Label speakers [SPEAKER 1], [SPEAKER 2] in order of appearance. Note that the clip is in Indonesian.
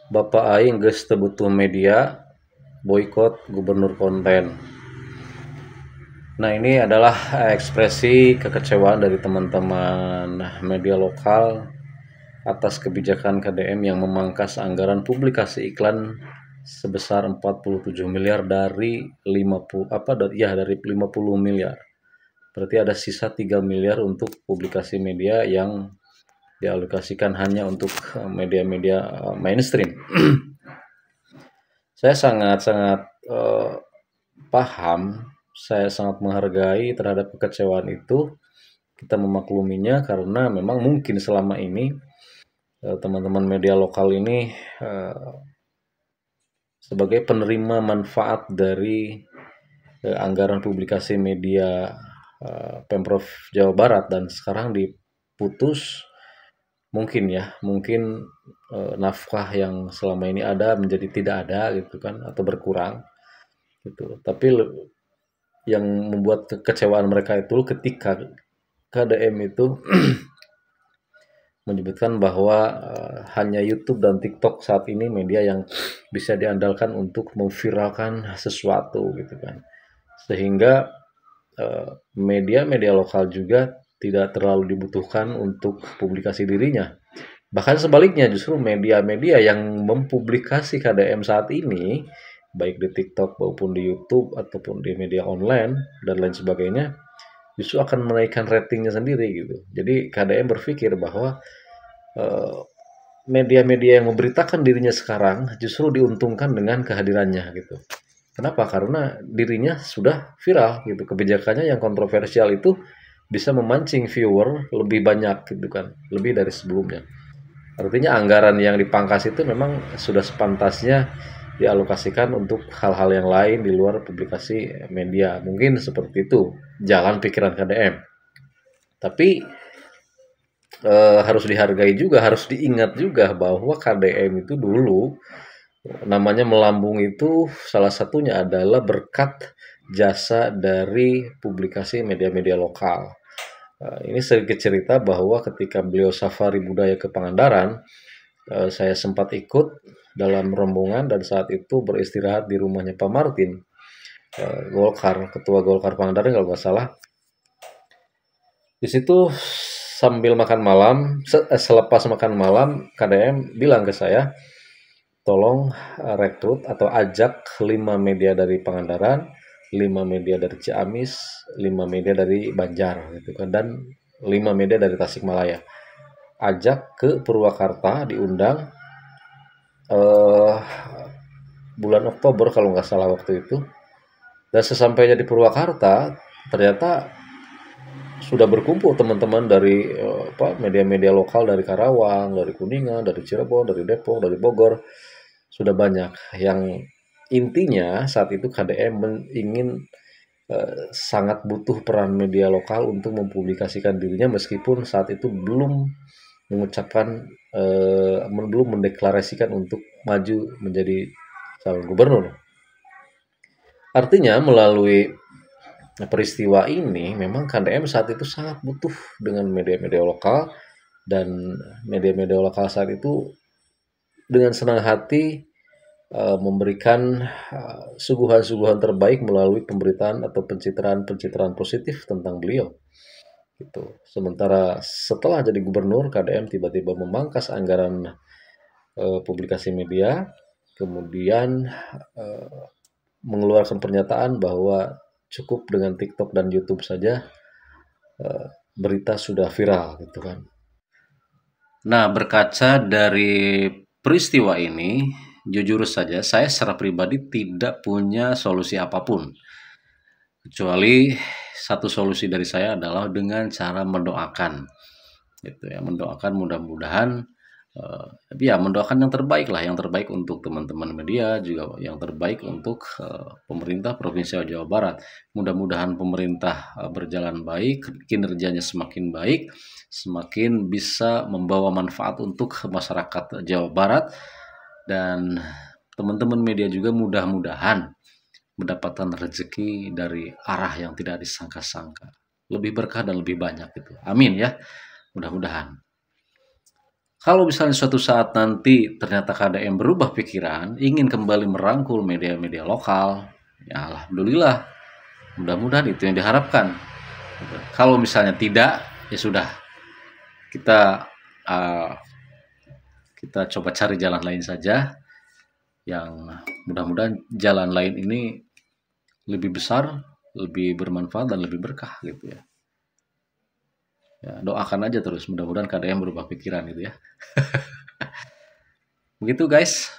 [SPEAKER 1] Bapak aing geus teu butuh media, boikot gubernur konten. Nah, ini adalah ekspresi kekecewaan dari teman-teman media lokal atas kebijakan KDM yang memangkas anggaran publikasi iklan sebesar 47 miliar dari 50 miliar. Berarti ada sisa 3 miliar untuk publikasi media yang dialokasikan hanya untuk media-media mainstream. Saya sangat-sangat paham, saya sangat menghargai terhadap kekecewaan itu. Kita memakluminya karena memang mungkin selama ini teman-teman media lokal ini sebagai penerima manfaat dari anggaran publikasi media Pemprov Jawa Barat, dan sekarang diputus. Mungkin nafkah yang selama ini ada menjadi tidak ada gitu kan, atau berkurang gitu. Tapi yang membuat kekecewaan mereka itu ketika KDM itu menyebutkan bahwa hanya YouTube dan TikTok saat ini media yang bisa diandalkan untuk memviralkan sesuatu gitu kan. Sehingga media-media lokal juga tidak terlalu dibutuhkan untuk publikasi dirinya. Bahkan sebaliknya, justru media-media yang mempublikasi KDM saat ini, baik di TikTok maupun di YouTube ataupun di media online dan lain sebagainya, justru akan menaikkan ratingnya sendiri gitu. Jadi KDM berpikir bahwa media-media yang memberitakan dirinya sekarang justru diuntungkan dengan kehadirannya gitu. Kenapa? Karena dirinya sudah viral gitu. Kebijakannya yang kontroversial itu bisa memancing viewer lebih banyak gitu kan, lebih dari sebelumnya. Artinya anggaran yang dipangkas itu memang sudah sepantasnya dialokasikan untuk hal-hal yang lain di luar publikasi media. Mungkin seperti itu jalan pikiran KDM. Tapi harus dihargai juga, harus diingat juga bahwa KDM itu dulu namanya melambung itu salah satunya adalah berkat jasa dari publikasi media-media lokal. Ini sedikit cerita bahwa ketika beliau safari budaya ke Pangandaran, saya sempat ikut dalam rombongan dan saat itu beristirahat di rumahnya Pak Martin, Golkar, ketua Golkar Pangandaran kalau nggak salah. Di situ sambil makan malam, selepas makan malam, KDM bilang ke saya, tolong rekrut atau ajak 5 media dari Pangandaran, 5 media dari Ciamis, 5 media dari Banjar gitu kan, dan 5 media dari Tasikmalaya. Ajak ke Purwakarta, diundang bulan Oktober kalau nggak salah waktu itu. Dan sesampainya di Purwakarta, ternyata sudah berkumpul teman-teman dari media-media lokal dari Karawang, dari Kuningan, dari Cirebon, dari Depok, dari Bogor. Sudah banyak yang intinya saat itu KDM ingin sangat butuh peran media lokal untuk mempublikasikan dirinya meskipun saat itu belum mengucapkan belum mendeklarasikan untuk maju menjadi calon gubernur. Artinya melalui peristiwa ini memang KDM saat itu sangat butuh dengan media-media lokal, dan media-media lokal saat itu dengan senang hati memberikan suguhan-suguhan terbaik melalui pemberitaan atau pencitraan-pencitraan positif tentang beliau gitu. Sementara setelah jadi gubernur, KDM tiba-tiba memangkas anggaran publikasi media, kemudian mengeluarkan pernyataan bahwa cukup dengan TikTok dan YouTube saja berita sudah viral gitu kan. Nah, berkaca dari peristiwa ini, jujur saja saya secara pribadi tidak punya solusi apapun. Kecuali satu solusi dari saya adalah dengan cara mendoakan. Gitu ya, mendoakan mudah-mudahan ya mendoakan yang terbaik lah, yang terbaik untuk teman-teman media, juga yang terbaik untuk pemerintah Provinsi Jawa Barat. Mudah-mudahan pemerintah berjalan baik, kinerjanya semakin baik, semakin bisa membawa manfaat untuk masyarakat Jawa Barat, dan teman-teman media juga mudah-mudahan mendapatkan rezeki dari arah yang tidak disangka-sangka, lebih berkah dan lebih banyak gitu. Amin ya, mudah-mudahan. Kalau misalnya suatu saat nanti ternyata KDM berubah pikiran, ingin kembali merangkul media-media lokal, ya alhamdulillah, mudah-mudahan itu yang diharapkan. Kalau misalnya tidak, ya sudah, kita uh, kita coba cari jalan lain saja, yang mudah-mudahan jalan lain ini lebih besar, lebih bermanfaat dan lebih berkah gitu ya. Ya, doakan aja terus, mudah-mudahan KDM berubah pikiran gitu ya. Begitu guys.